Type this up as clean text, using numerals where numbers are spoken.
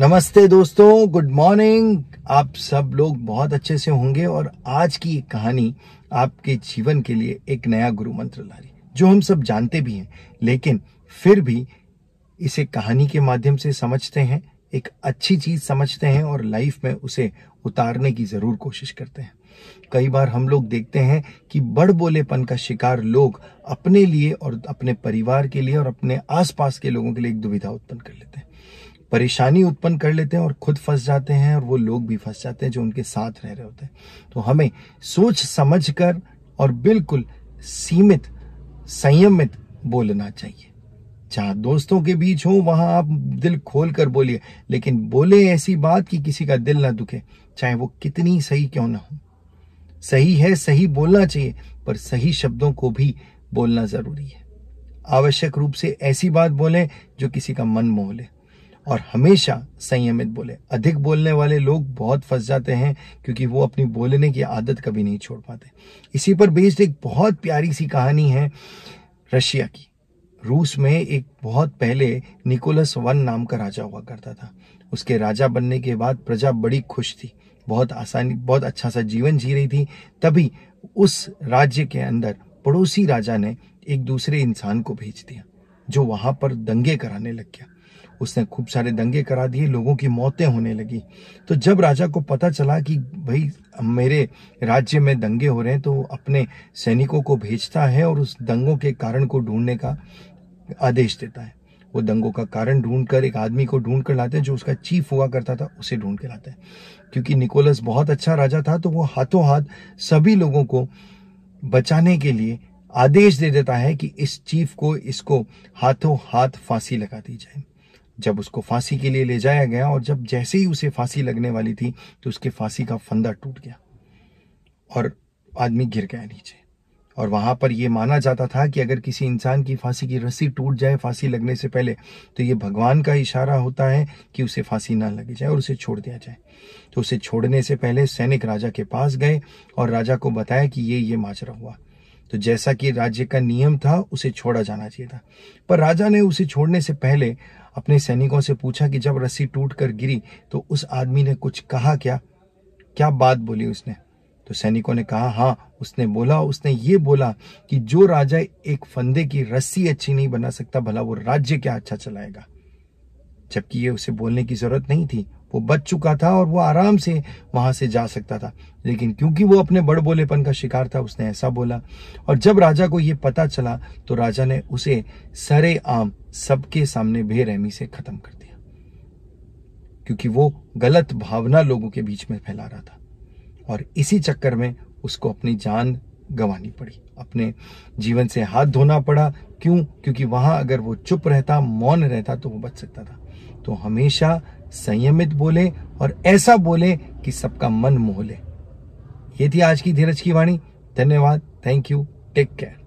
नमस्ते दोस्तों, good morning. आप सब लोग बहुत अच्छे से होंगे और आज की एक कहानी आपके जीवन के लिए एक नया गुरु मंत्र ला रही, जो हम सब जानते भी हैं, लेकिन फिर भी इसे कहानी के माध्यम से समझते हैं, एक अच्छी चीज समझते हैं और लाइफ में उसे उतारने की जरूर कोशिश करते हैं। कई बार हम लोग देखते हैं कि बड़ बोलेपन का शिकार लोग अपने लिए और अपने परिवार के लिए और अपने आसपास के लोगों के लिए एक दुविधा उत्पन्न कर लेते हैं, परेशानी उत्पन्न कर लेते हैं और खुद फंस जाते हैं और वो लोग भी फंस जाते हैं जो उनके साथ रह रहे होते हैं। तो हमें सोच समझकर और बिल्कुल सीमित संयमित बोलना चाहिए। जहां दोस्तों के बीच हो वहां आप दिल खोल कर बोलिए, लेकिन बोले ऐसी बात कि किसी का दिल ना दुखे, चाहे वो कितनी सही क्यों ना हो। सही है, सही बोलना चाहिए, पर सही शब्दों को भी बोलना जरूरी है। आवश्यक रूप से ऐसी बात बोलें जो किसी का मन मोह ले और हमेशा संयमित बोले। अधिक बोलने वाले लोग बहुत फंस जाते हैं क्योंकि वो अपनी बोलने की आदत कभी नहीं छोड़ पाते। इसी पर बेस्ड एक बहुत प्यारी सी कहानी है रशिया की। रूस में एक बहुत पहले निकोलस वन नाम का राजा हुआ करता था। उसके राजा बनने के बाद प्रजा बड़ी खुश थी, बहुत अच्छा सा जीवन जी रही थी। तभी उस राज्य के अंदर पड़ोसी राजा ने एक दूसरे इंसान को भेज दिया जो वहां पर दंगे कराने लग गया। उसने खूब सारे दंगे करा दिए, लोगों की मौतें होने लगी। तो जब राजा को पता चला कि भाई मेरे राज्य में दंगे हो रहे हैं, तो अपने सैनिकों को भेजता है और उस दंगों के कारण को ढूंढने का आदेश देता है। वो दंगों का कारण ढूंढकर एक आदमी को ढूंढ कर लाते हैं जो उसका चीफ हुआ करता था, उसे ढूंढ के लाते हैं। क्योंकि निकोलस बहुत अच्छा राजा था, तो वो हाथों हाथ सभी लोगों को बचाने के लिए आदेश दे देता है कि इस चीफ को, इसको हाथों हाथ फांसी लगा दी जाए। जब उसको फांसी के लिए ले जाया गया और जब जैसे ही उसे फांसी लगने वाली थी तो उसके फांसी का फंदा टूट गया और आदमी गिर गया नीचे। और वहां पर यह माना जाता था कि अगर किसी इंसान की फांसी की रस्सी टूट जाए फांसी लगने से पहले, तो ये भगवान का इशारा होता है कि उसे फांसी ना लगी जाए और उसे छोड़ दिया जाए। तो उसे छोड़ने से पहले सैनिक राजा के पास गए और राजा को बताया कि ये माजरा हुआ। तो जैसा कि राज्य का नियम था, उसे छोड़ा जाना चाहिए था, पर राजा ने उसे छोड़ने से पहले अपने सैनिकों से पूछा कि जब रस्सी टूट कर गिरी तो उस आदमी ने कुछ कहा क्या बात बोली उसने। तो सैनिकों ने कहा, हाँ, उसने ये बोला कि जो राजा एक फंदे की रस्सी अच्छी नहीं बना सकता, भला वो राज्य क्या अच्छा चलाएगा। जबकि ये उसे बोलने की जरूरत नहीं थी, वो बच चुका था और वो आराम से वहां से जा सकता था, लेकिन क्योंकि वो अपने बड़ बोलेपन का शिकार था, उसने ऐसा बोला। और जब राजा को ये पता चला तो राजा ने उसे सरेआम सबके सामने बेरहमी से खत्म कर दिया, क्योंकि वो गलत भावना लोगों के बीच में फैला रहा था। और इसी चक्कर में उसको अपनी जान गंवानी पड़ी, अपने जीवन से हाथ धोना पड़ा। क्यों? क्योंकि वहां अगर वो चुप रहता, मौन रहता, तो वो बच सकता था। तो हमेशा संयमित बोले और ऐसा बोले कि सबका मन मोह ले। ये थी आज की धीरज की वाणी। धन्यवाद, थैंक यू, टेक केयर।